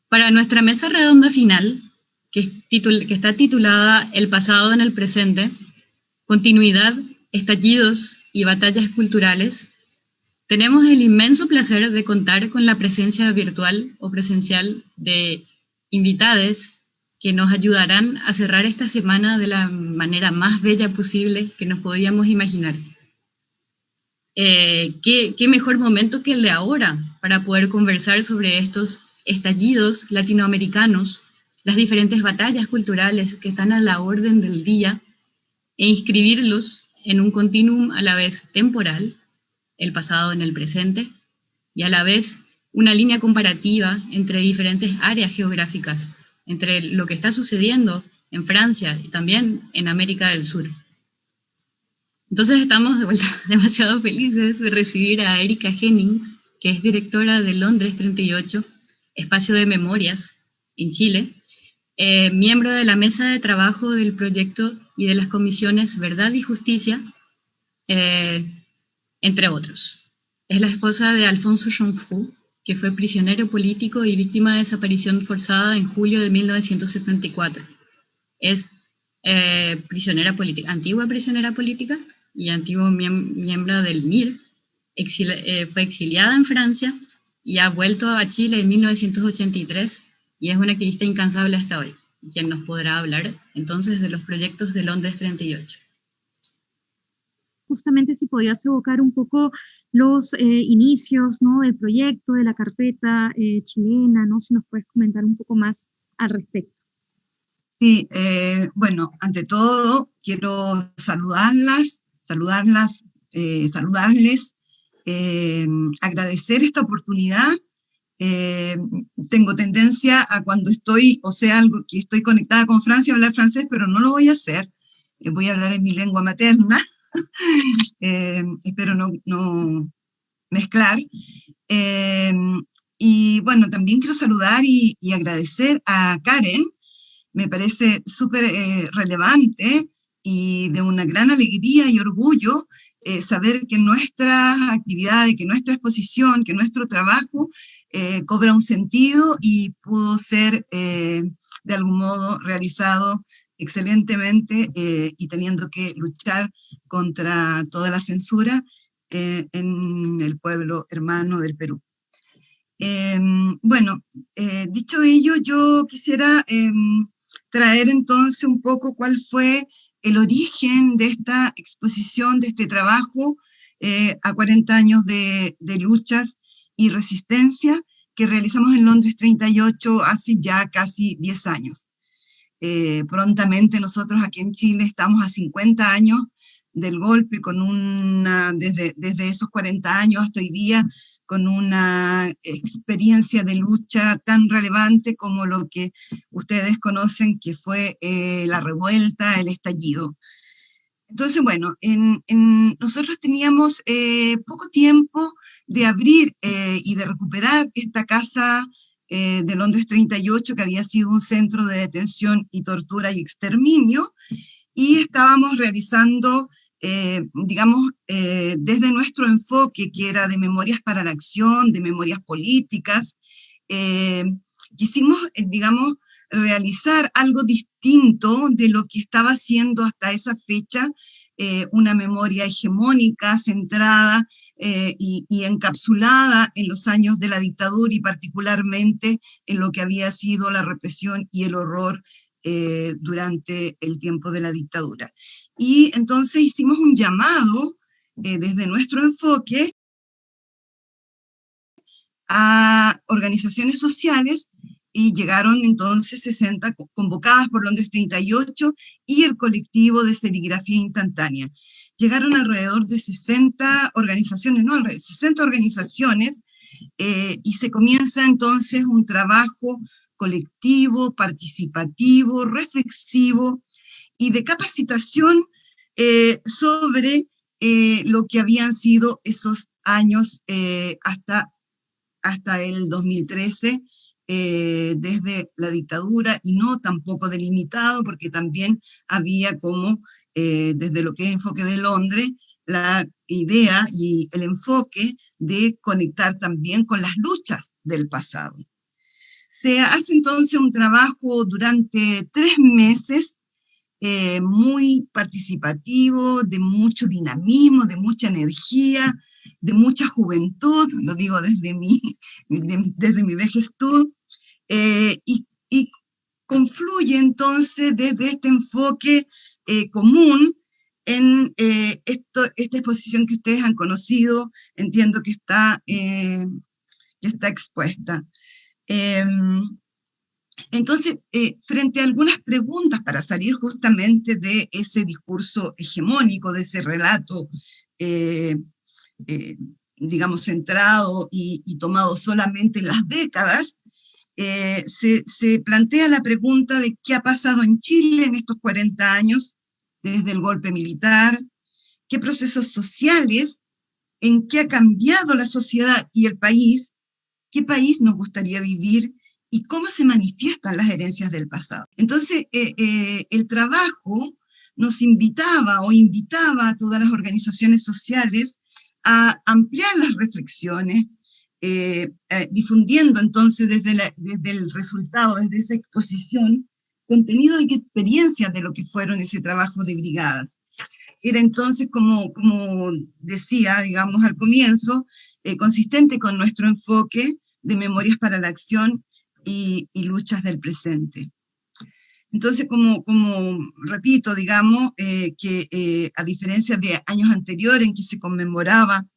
Para nuestra mesa redonda final, que está titulada El pasado en el presente, continuidad, estallidos y batallas culturales, tenemos el inmenso placer de contar con la presencia virtual o presencial de invitades que nos ayudarán a cerrar esta semana de la manera más bella posible que nos podíamos imaginar. ¿Qué mejor momento que el de ahora para poder conversar sobre estos estallidos latinoamericanos, las diferentes batallas culturales que están a la orden del día, e inscribirlos en un continuum a la vez temporal, el pasado en el presente, y a la vez una línea comparativa entre diferentes áreas geográficas, entre lo que está sucediendo en Francia y también en América del Sur. Entonces estamos de vuelta demasiado felices de recibir a Erika Hennings, que es directora de Londres 38, Espacio de Memorias, en Chile, miembro de la mesa de trabajo del proyecto y de las comisiones Verdad y Justicia, entre otros. Es la esposa de Alfonso Jonfroux, que fue prisionero político y víctima de desaparición forzada en julio de 1974. Es prisionera política, antigua prisionera política y antiguo miembro del MIR. Fue exiliada en Francia y ha vuelto a Chile en 1983 y es una activista incansable hasta hoy, quien nos podrá hablar entonces de los proyectos de Londres 38. Justamente si podías evocar un poco los inicios, ¿no?, del proyecto, de la carpeta chilena, ¿no? Si nos puedes comentar un poco más al respecto. Sí, bueno, ante todo quiero saludarles, agradecer esta oportunidad. Tengo tendencia a cuando estoy, algo que estoy conectada con Francia, a hablar francés, pero no lo voy a hacer. Voy a hablar en mi lengua materna. Espero no mezclar. Y bueno, también quiero saludar y agradecer a Karen. Me parece súper relevante y de una gran alegría y orgullo saber que nuestra actividad, que nuestra exposición, que nuestro trabajo cobra un sentido y pudo ser de algún modo realizado excelentemente y teniendo que luchar contra toda la censura en el pueblo hermano del Perú. Bueno, dicho ello, yo quisiera traer entonces un poco cuál fue el origen de esta exposición, de este trabajo a 40 años de luchas y resistencia que realizamos en Londres 38 hace ya casi 10 años. Prontamente nosotros aquí en Chile estamos a 50 años del golpe, con desde esos 40 años hasta hoy día, con una experiencia de lucha tan relevante como lo que ustedes conocen, que fue la revuelta, el estallido. Entonces, bueno, nosotros teníamos poco tiempo de abrir y de recuperar esta casa de Londres 38, que había sido un centro de detención y tortura y exterminio, y estábamos realizando desde nuestro enfoque, que era de memorias para la acción, de memorias políticas, quisimos, realizar algo distinto de lo que estaba haciendo hasta esa fecha, una memoria hegemónica, centrada y encapsulada en los años de la dictadura y particularmente en lo que había sido la represión y el horror durante el tiempo de la dictadura. Y entonces hicimos un llamado desde nuestro enfoque a organizaciones sociales y llegaron entonces 60 convocadas por Londres 38 y el colectivo de serigrafía instantánea. Llegaron alrededor de 60 organizaciones, no, 60 organizaciones y se comienza entonces un trabajo colectivo, participativo, reflexivo y de capacitación sobre lo que habían sido esos años hasta el 2013, desde la dictadura, y no tampoco delimitado, porque también había como, desde lo que es Enfoque de Londres, la idea y el enfoque de conectar también con las luchas del pasado. Se hace entonces un trabajo durante 3 meses, muy participativo, de mucho dinamismo, de mucha energía, de mucha juventud, lo digo desde mi vejestud, y confluye entonces desde este enfoque común en esta exposición que ustedes han conocido, entiendo que está expuesta. Entonces, frente a algunas preguntas para salir justamente de ese discurso hegemónico, de ese relato, digamos, centrado y tomado solamente en las décadas, se plantea la pregunta de qué ha pasado en Chile en estos 40 años, desde el golpe militar, qué procesos sociales, en qué ha cambiado la sociedad y el país, qué país nos gustaría vivir y cómo se manifiestan las herencias del pasado. Entonces, el trabajo nos invitaba a todas las organizaciones sociales a ampliar las reflexiones, difundiendo entonces desde el resultado, desde esa exposición, contenido y experiencias de lo que fueron ese trabajo de brigadas. Era entonces, como decía, digamos, al comienzo, consistente con nuestro enfoque de memorias para la acción y luchas del presente. Entonces, como repito, digamos, que a diferencia de años anteriores en que se conmemoraba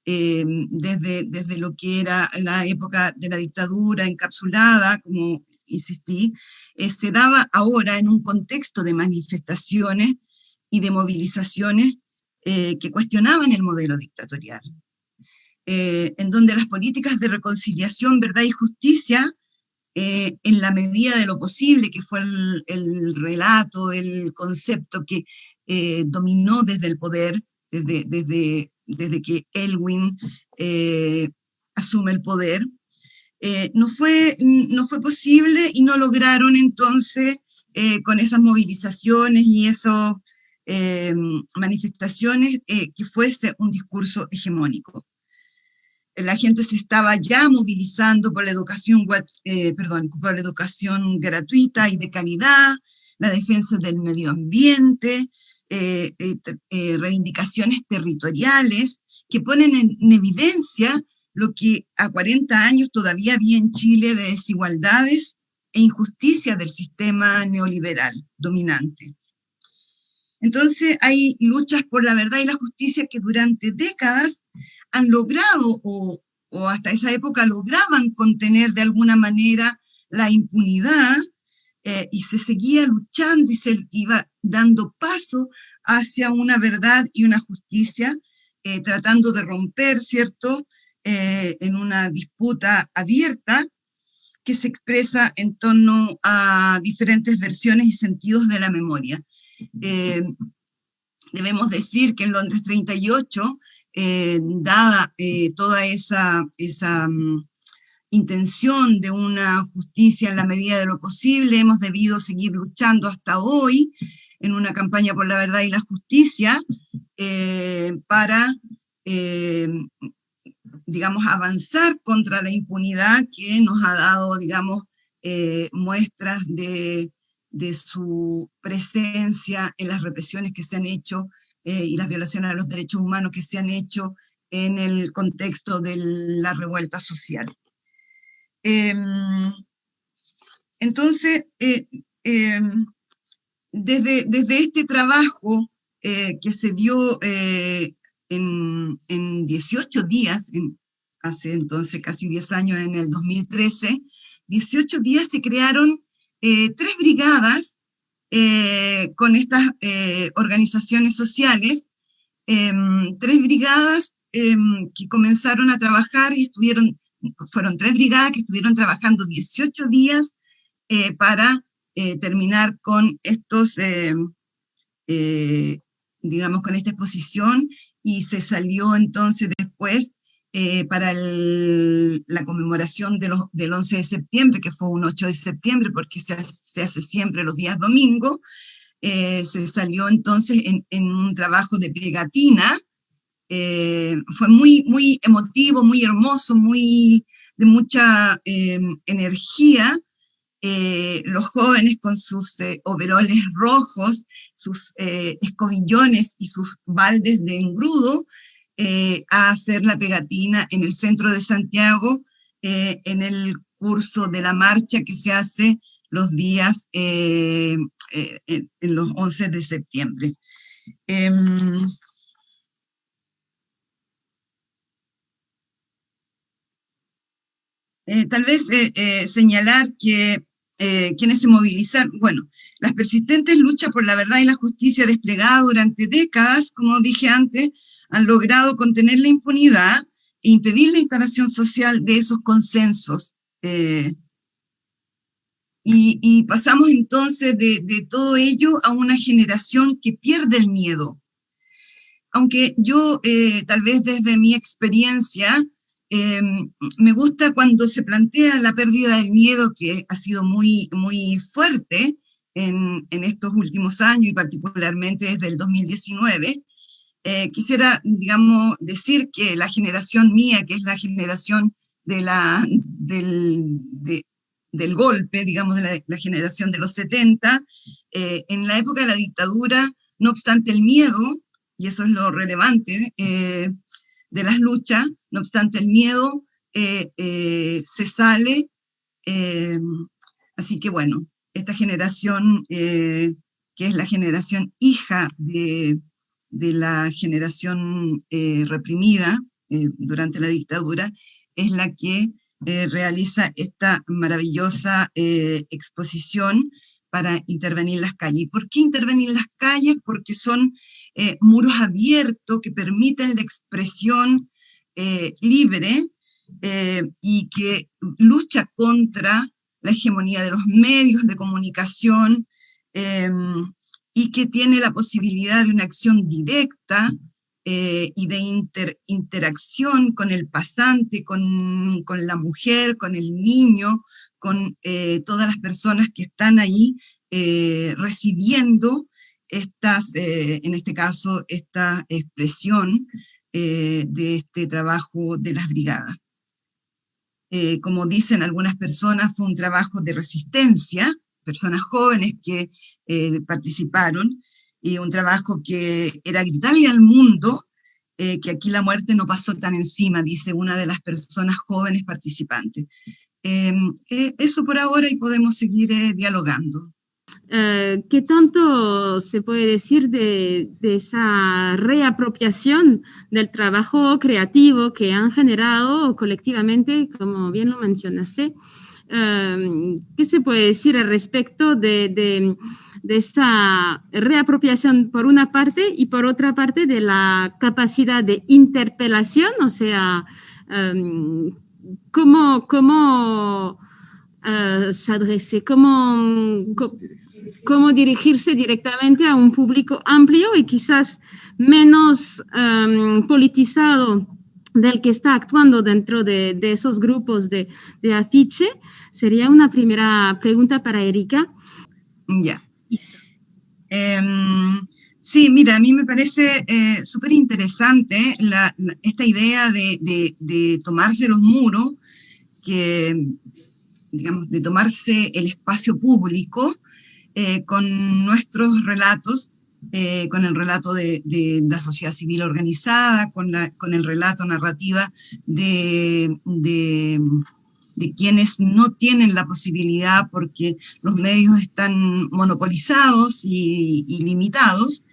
desde lo que era la época de la dictadura encapsulada, como insistí, se daba ahora en un contexto de manifestaciones y de movilizaciones que cuestionaban el modelo dictatorial, en donde las políticas de reconciliación, verdad y justicia, en la medida de lo posible, que fue el relato, el concepto que dominó desde el poder, desde que Elwin asume el poder, no fue posible y no lograron entonces con esas movilizaciones y esas manifestaciones que fuese un discurso hegemónico. La gente se estaba ya movilizando por la educación, por la educación gratuita y de calidad, la defensa del medio ambiente, reivindicaciones territoriales que ponen en evidencia lo que a 40 años todavía había en Chile de desigualdades e injusticia del sistema neoliberal dominante. Entonces hay luchas por la verdad y la justicia que durante décadas han logrado, o hasta esa época lograban contener de alguna manera la impunidad, y se seguía luchando y se iba dando paso hacia una verdad y una justicia, tratando de romper, ¿cierto?, en una disputa abierta que se expresa en torno a diferentes versiones y sentidos de la memoria. Debemos decir que en Londres 38, dada toda esa intención de una justicia en la medida de lo posible, hemos debido seguir luchando hasta hoy en una campaña por la verdad y la justicia para, digamos, avanzar contra la impunidad que nos ha dado, digamos, muestras de su presencia en las represiones que se han hecho y las violaciones a los derechos humanos que se han hecho en el contexto de la revuelta social. Entonces, desde este trabajo que se dio en 18 días, hace entonces casi 10 años, en el 2013, 18 días se crearon 3 brigadas con estas organizaciones sociales, 3 brigadas que comenzaron a trabajar y fueron 3 brigadas que estuvieron trabajando 18 días para terminar con estos, digamos, con esta exposición, y se salió entonces después para la conmemoración del 11 de septiembre, que fue un 8 de septiembre, porque se hace siempre los días domingo, se salió entonces en un trabajo de pegatina. Fue muy, muy emotivo, muy hermoso, muy de mucha energía, los jóvenes con sus overoles rojos, sus escobillones y sus baldes de engrudo, a hacer la pegatina en el centro de Santiago, en el curso de la marcha que se hace los días, en los 11 de septiembre. Tal vez señalar que quienes se movilizaron, bueno, las persistentes luchas por la verdad y la justicia desplegadas durante décadas, como dije antes, han logrado contener la impunidad e impedir la instalación social de esos consensos. Y pasamos entonces de todo ello a una generación que pierde el miedo. Aunque yo, tal vez desde mi experiencia, me gusta cuando se plantea la pérdida del miedo, que ha sido muy, muy fuerte en estos últimos años, y particularmente desde el 2019. Quisiera, digamos, decir que la generación mía, que es la generación del golpe, digamos, de la generación de los 70, en la época de la dictadura, no obstante el miedo, y eso es lo relevante de las luchas, no obstante el miedo, se sale. Así que bueno, esta generación, que es la generación hija de la generación reprimida durante la dictadura, es la que realiza esta maravillosa exposición para intervenir las calles. ¿Por qué intervenir las calles? Porque son muros abiertos que permiten la expresión libre y que lucha contra la hegemonía de los medios de comunicación, y que tiene la posibilidad de una acción directa y de interacción con el pasante, con la mujer, con el niño, con todas las personas que están ahí recibiendo en este caso, esta expresión de este trabajo de las brigadas. Como dicen algunas personas, fue un trabajo de resistencia, personas jóvenes que participaron, y un trabajo que era gritarle al mundo que aquí la muerte no pasó tan encima, dice una de las personas jóvenes participantes. Eso por ahora, y podemos seguir dialogando. ¿Qué tanto se puede decir de esa reapropiación del trabajo creativo que han generado colectivamente, como bien lo mencionaste? ¿Qué se puede decir al respecto de esa reapropiación por una parte, y por otra parte de la capacidad de interpelación? O sea, ¿cómo s'adresser, cómo dirigirse directamente a un público amplio y quizás menos politizado del que está actuando dentro de esos grupos de afiche? Sería una primera pregunta para Erika. Ya. Sí, mira, a mí me parece súper interesante esta idea de tomarse los muros, digamos, de tomarse el espacio público con nuestros relatos, con el relato de la sociedad civil organizada, con el relato narrativa de quienes no tienen la posibilidad porque los medios están monopolizados y limitados.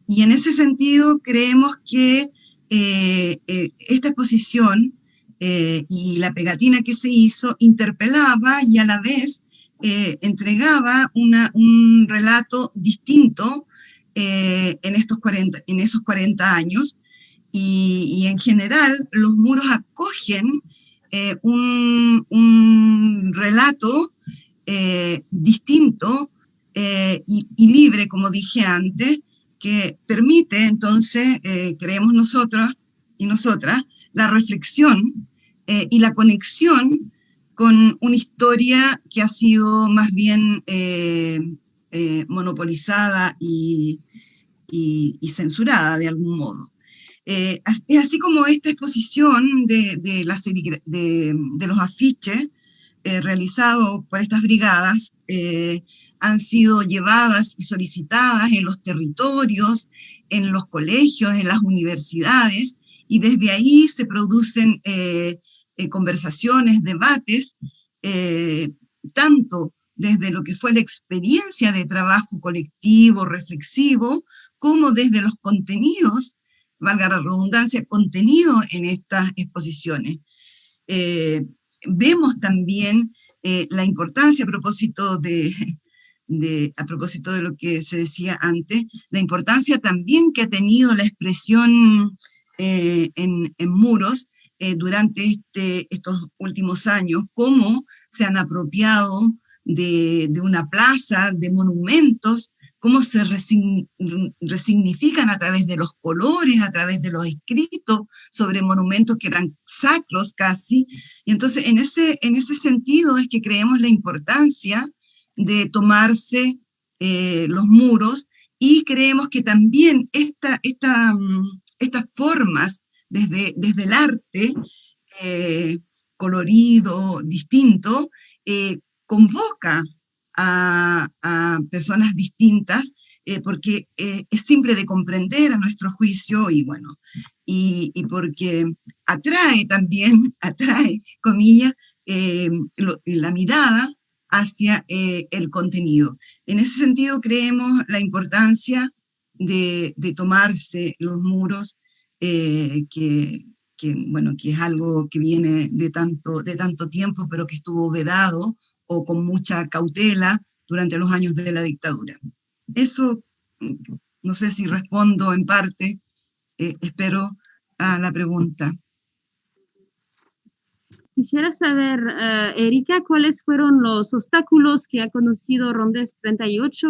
Y en ese sentido creemos que esta exposición y la pegatina que se hizo interpelaba y a la vez entregaba un relato distinto en esos 40 años, y en general los muros acogen un relato distinto y libre, como dije antes, que permite entonces, creemos nosotros y nosotras, la reflexión y la conexión con una historia que ha sido más bien monopolizada y censurada de algún modo. Es así como esta exposición de los afiches realizados por estas brigadas han sido llevadas y solicitadas en los territorios, en los colegios, en las universidades, y desde ahí se producen conversaciones, debates, tanto desde lo que fue la experiencia de trabajo colectivo, reflexivo, como desde los contenidos, valga la redundancia, contenido en estas exposiciones. Vemos también la importancia, a propósito de lo que se decía antes, la importancia también que ha tenido la expresión en muros durante estos últimos años, cómo se han apropiado de una plaza, de monumentos, cómo se resignifican a través de los colores, a través de los escritos sobre monumentos que eran sacros casi. Y entonces en ese sentido es que creemos la importancia de tomarse los muros, y creemos que también estas formas desde el arte colorido, distinto, convoca a personas distintas, porque es simple de comprender a nuestro juicio, y bueno, y porque atrae también, comillas, la mirada hacia el contenido. En ese sentido creemos la importancia de tomarse los muros, bueno, que es algo que viene de tanto tiempo, pero que estuvo vedado o con mucha cautela durante los años de la dictadura. Eso, no sé si respondo en parte, espero, a la pregunta. Quisiera saber, Erika, ¿cuáles fueron los obstáculos que ha conocido Rondex 38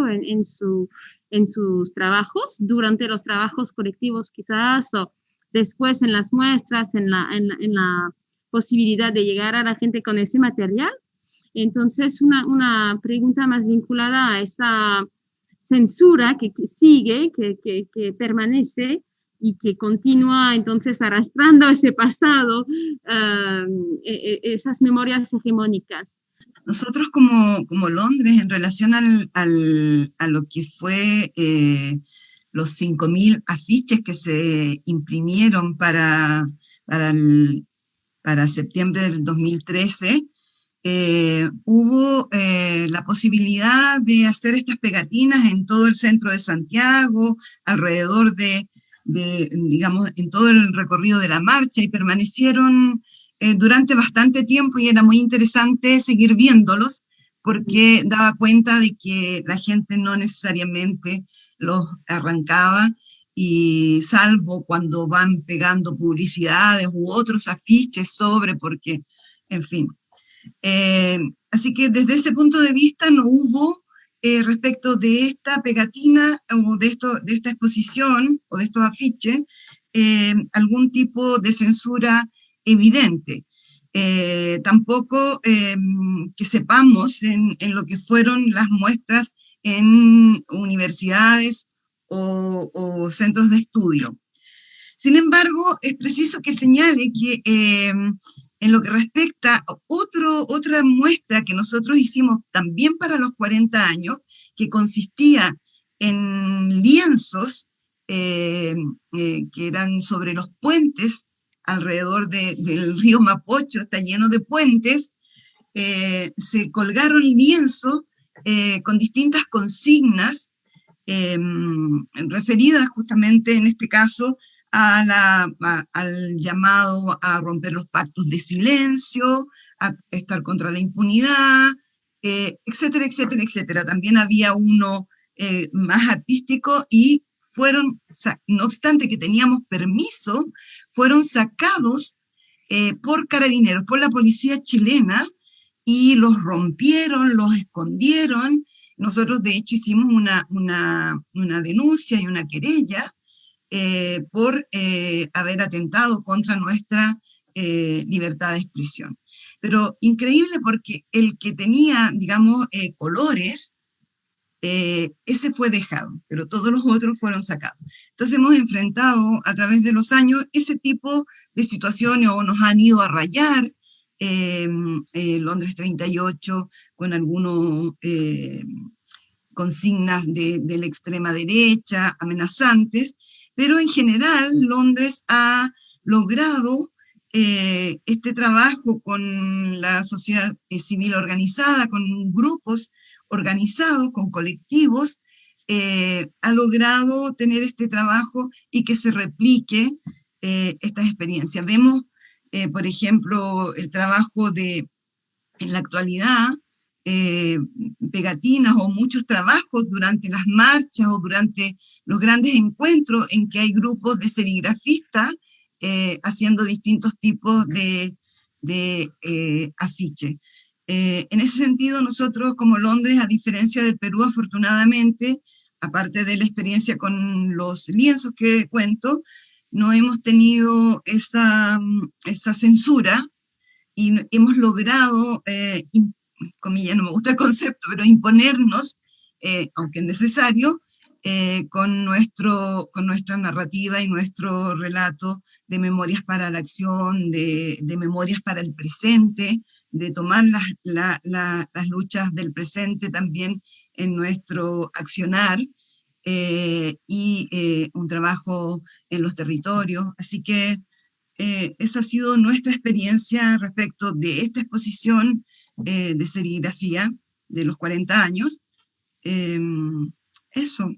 en sus trabajos, durante los trabajos colectivos quizás, o después en las muestras, en la posibilidad de llegar a la gente con ese material? Entonces, una pregunta más vinculada a esa censura que sigue, que permanece y que continúa entonces arrastrando ese pasado, esas memorias hegemónicas. Nosotros como Londres, en relación a lo que fue los 5.000 afiches que se imprimieron para septiembre del 2013, hubo la posibilidad de hacer estas pegatinas en todo el centro de Santiago, alrededor digamos, en todo el recorrido de la marcha, y permanecieron durante bastante tiempo, y era muy interesante seguir viéndolos, porque daba cuenta de que la gente no necesariamente los arrancaba, y salvo cuando van pegando publicidades u otros afiches porque, en fin. Así que desde ese punto de vista no hubo, respecto de esta pegatina o de esta exposición o de estos afiches, algún tipo de censura evidente. Tampoco que sepamos en lo que fueron las muestras en universidades o centros de estudio. Sin embargo, es preciso que señale que en lo que respecta a otra muestra que nosotros hicimos también para los 40 años, que consistía en lienzos que eran sobre los puentes alrededor del río Mapocho, está lleno de puentes, se colgaron lienzos con distintas consignas referidas justamente en este caso al llamado a romper los pactos de silencio, a estar contra la impunidad, etcétera, etcétera, etcétera. También había uno más artístico, y fueron, no obstante que teníamos permiso, fueron sacados por carabineros, por la policía chilena, y los rompieron, los escondieron. Nosotros de hecho hicimos una denuncia y una querella por haber atentado contra nuestra libertad de expresión. Pero increíble, porque el que tenía, digamos, colores, ese fue dejado, pero todos los otros fueron sacados. Entonces hemos enfrentado a través de los años ese tipo de situaciones, o nos han ido a rayar, Londres 38, con algunos consignas de la extrema derecha, amenazantes, pero en general Londres ha logrado este trabajo con la sociedad civil organizada, con grupos organizados, con colectivos, ha logrado tener este trabajo y que se replique estas experiencias. Vemos, por ejemplo, el trabajo en la actualidad, pegatinas o muchos trabajos durante las marchas o durante los grandes encuentros en que hay grupos de serigrafistas haciendo distintos tipos de afiches. En ese sentido, nosotros como Londres, a diferencia del Perú, afortunadamente, aparte de la experiencia con los lienzos que cuento, no hemos tenido esa censura y hemos logrado, comillas, no me gusta el concepto, pero imponernos, aunque es necesario, con nuestra narrativa y nuestro relato de memorias para la acción, de memorias para el presente, de tomar las luchas del presente también en nuestro accionar, y un trabajo en los territorios. Así que esa ha sido nuestra experiencia respecto de esta exposición de serigrafía de los 40 años. Eso.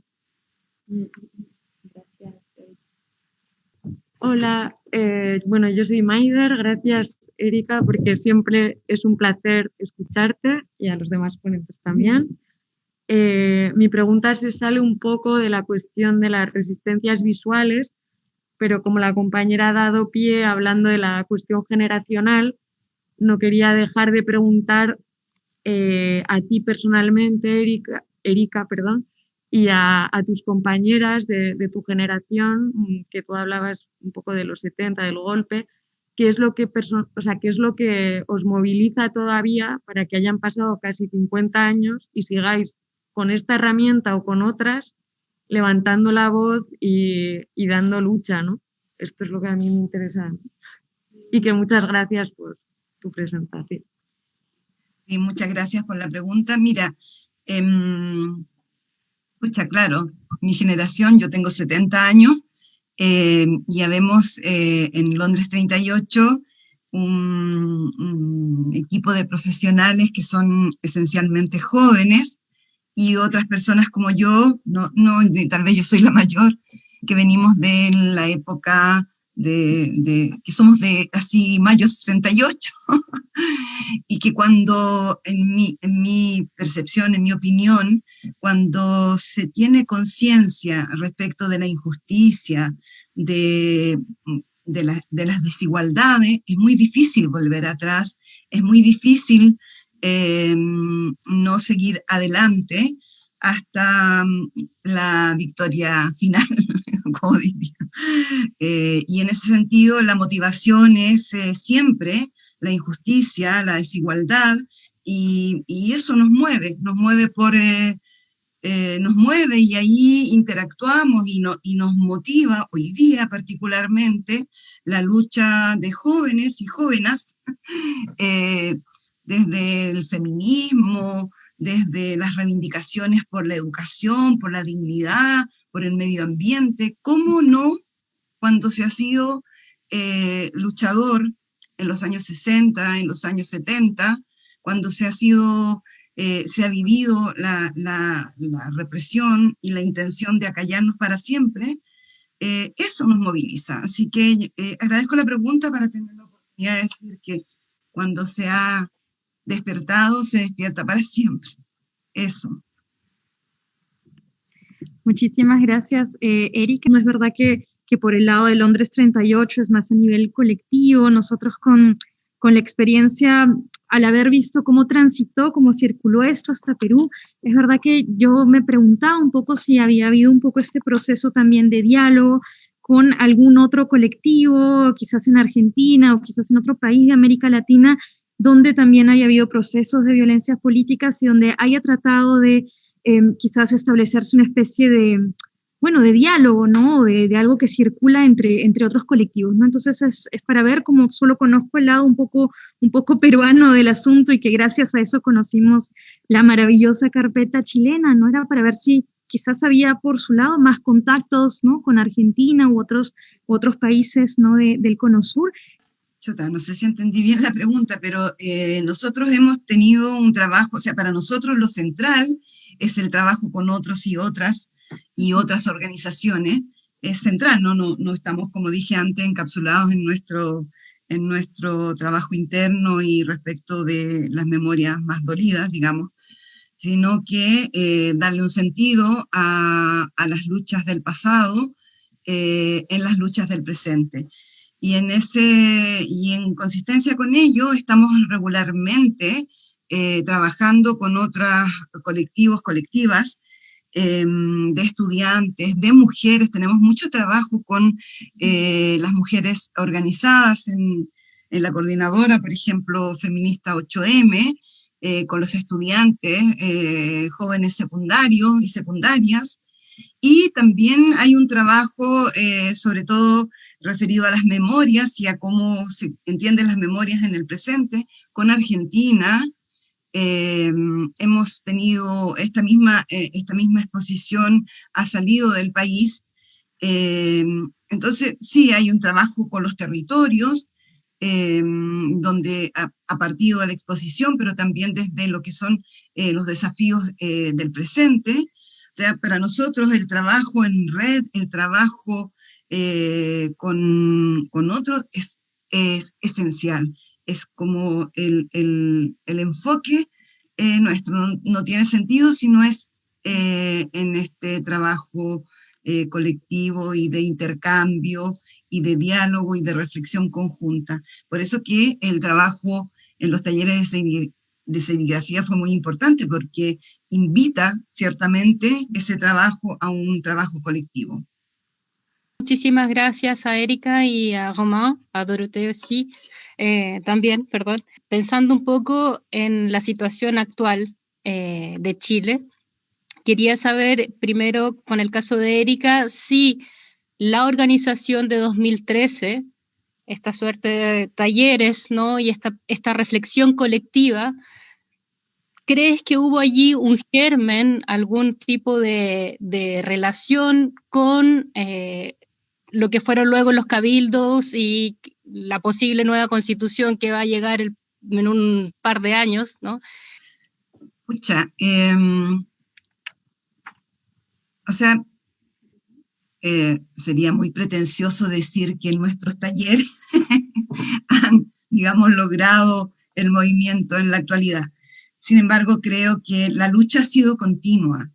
Gracias. Hola, bueno, yo soy Maider. Gracias, Erika, porque siempre es un placer escucharte y a los demás ponentes también. Mi pregunta se sale un poco de la cuestión de las resistencias visuales, pero como la compañera ha dado pie hablando de la cuestión generacional, no quería dejar de preguntar a ti personalmente, Erika, y a tus compañeras de tu generación, que tú hablabas un poco de los 70, del golpe, ¿qué es lo que os moviliza todavía para que hayan pasado casi 50 años y sigáis con esta herramienta o con otras, levantando la voz y dando lucha, ¿no? Esto es lo que a mí me interesa. Y que muchas gracias por tu presentación. Y muchas gracias por la pregunta. Mira, claro, mi generación, yo tengo 70 años, ya vemos en Londres 38 un equipo de profesionales que son esencialmente jóvenes, y otras personas como yo, tal vez yo soy la mayor, que venimos de la época que somos de casi mayo 68, y que cuando, en mi percepción, en mi opinión, cuando se tiene conciencia respecto de la injusticia, de las desigualdades, es muy difícil volver atrás, es muy difícil no seguir adelante hasta la victoria final, como diría. Y en ese sentido la motivación es siempre la injusticia, la desigualdad, y eso nos mueve y ahí interactuamos y nos motiva hoy día particularmente la lucha de jóvenes y jóvenes, desde el feminismo, desde las reivindicaciones por la educación, por la dignidad, por el medio ambiente. ¿Cómo no, cuando se ha sido luchador en los años 60, en los años 70, cuando se ha vivido la represión y la intención de acallarnos para siempre? Eso nos moviliza. Así que agradezco la pregunta para tener la oportunidad de decir que cuando se ha despertado, se despierta para siempre. Eso. Muchísimas gracias, Erika. No es verdad que por el lado de Londres 38 es más a nivel colectivo. Nosotros con la experiencia, al haber visto cómo transitó, cómo circuló esto hasta Perú, es verdad que yo me preguntaba un poco si había habido un poco este proceso también de diálogo con algún otro colectivo, quizás en Argentina o quizás en otro país de América Latina, donde también haya habido procesos de violencias políticas y donde haya tratado de quizás establecerse una especie de, bueno, de diálogo, ¿no? De algo que circula entre otros colectivos, ¿no? Entonces es para ver, como solo conozco el lado un poco peruano del asunto, y que gracias a eso conocimos la maravillosa carpeta chilena, ¿no? Era para ver si quizás había por su lado más contactos, ¿no? Con Argentina u otros países, ¿no? Del Cono Sur. Chota, no sé si entendí bien la pregunta, pero nosotros hemos tenido un trabajo, o sea, para nosotros lo central es el trabajo con otros y otras organizaciones, es central, no estamos, como dije antes, encapsulados en nuestro trabajo interno y respecto de las memorias más dolidas, digamos, sino que darle un sentido a las luchas del pasado en las luchas del presente. Y en consistencia con ello, estamos regularmente trabajando con otros colectivos, colectivas, de estudiantes, de mujeres. Tenemos mucho trabajo con las mujeres organizadas en la coordinadora, por ejemplo, feminista 8M, con los estudiantes, jóvenes secundarios y secundarias, y también hay un trabajo sobre todo referido a las memorias y a cómo se entienden las memorias en el presente, con Argentina. Hemos tenido esta misma exposición, ha salido del país, entonces sí hay un trabajo con los territorios, donde ha partido de la exposición, pero también desde lo que son los desafíos del presente. O sea, para nosotros el trabajo en red, el trabajo con otros es esencial. Es como el enfoque nuestro, no tiene sentido si no es en este trabajo colectivo y de intercambio y de diálogo y de reflexión conjunta. Por eso que el trabajo en los talleres de serigrafía fue muy importante, porque invita ciertamente ese trabajo a un trabajo colectivo. Muchísimas gracias a Erika y a Román, a Doroteo sí, también, perdón. Pensando un poco en la situación actual de Chile, quería saber primero, con el caso de Erika, si la organización de 2013, esta suerte de talleres, ¿no? Y esta reflexión colectiva, ¿crees que hubo allí un germen, algún tipo de relación con lo que fueron luego los cabildos y la posible nueva constitución que va a llegar en un par de años, ¿no? Escucha, o sea, sería muy pretencioso decir que nuestros talleres han, digamos, logrado el movimiento en la actualidad. Sin embargo, creo que la lucha ha sido continua.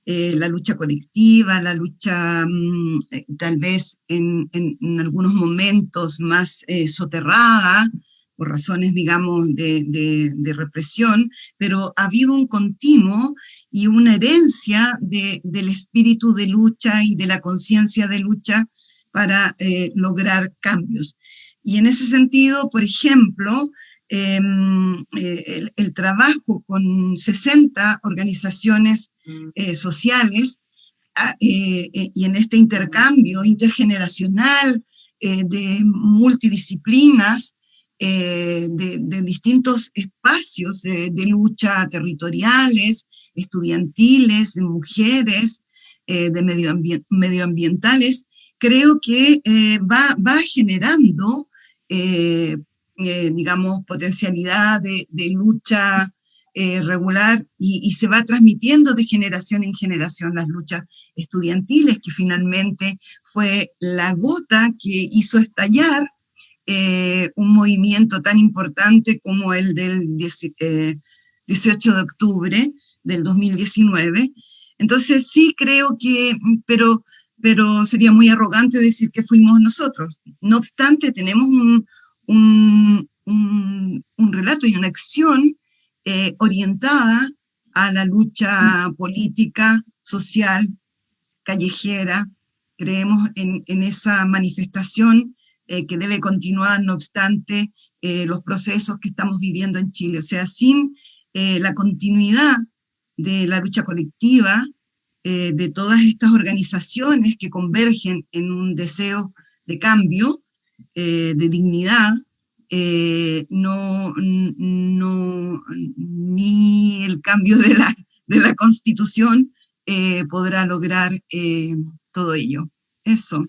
La lucha colectiva, la lucha tal vez en algunos momentos más soterrada, por razones, digamos, de represión, pero ha habido un continuo y una herencia del espíritu de lucha y de la conciencia de lucha para lograr cambios. Y en ese sentido, por ejemplo, el trabajo con 60 organizaciones sociales y en este intercambio intergeneracional de multidisciplinas, de distintos espacios de lucha territoriales, estudiantiles, de mujeres, de medioambientales, creo que va generando digamos, potencialidad de lucha regular y se va transmitiendo de generación en generación las luchas estudiantiles, que finalmente fue la gota que hizo estallar un movimiento tan importante como el del 18 de octubre del 2019. Entonces sí creo que, pero sería muy arrogante decir que fuimos nosotros. No obstante, tenemos un relato y una acción orientada a la lucha política, social, callejera. Creemos en esa manifestación que debe continuar, no obstante los procesos que estamos viviendo en Chile. O sea, sin la continuidad de la lucha colectiva, de todas estas organizaciones que convergen en un deseo de cambio, de dignidad, ni el cambio de la Constitución podrá lograr todo ello. Eso.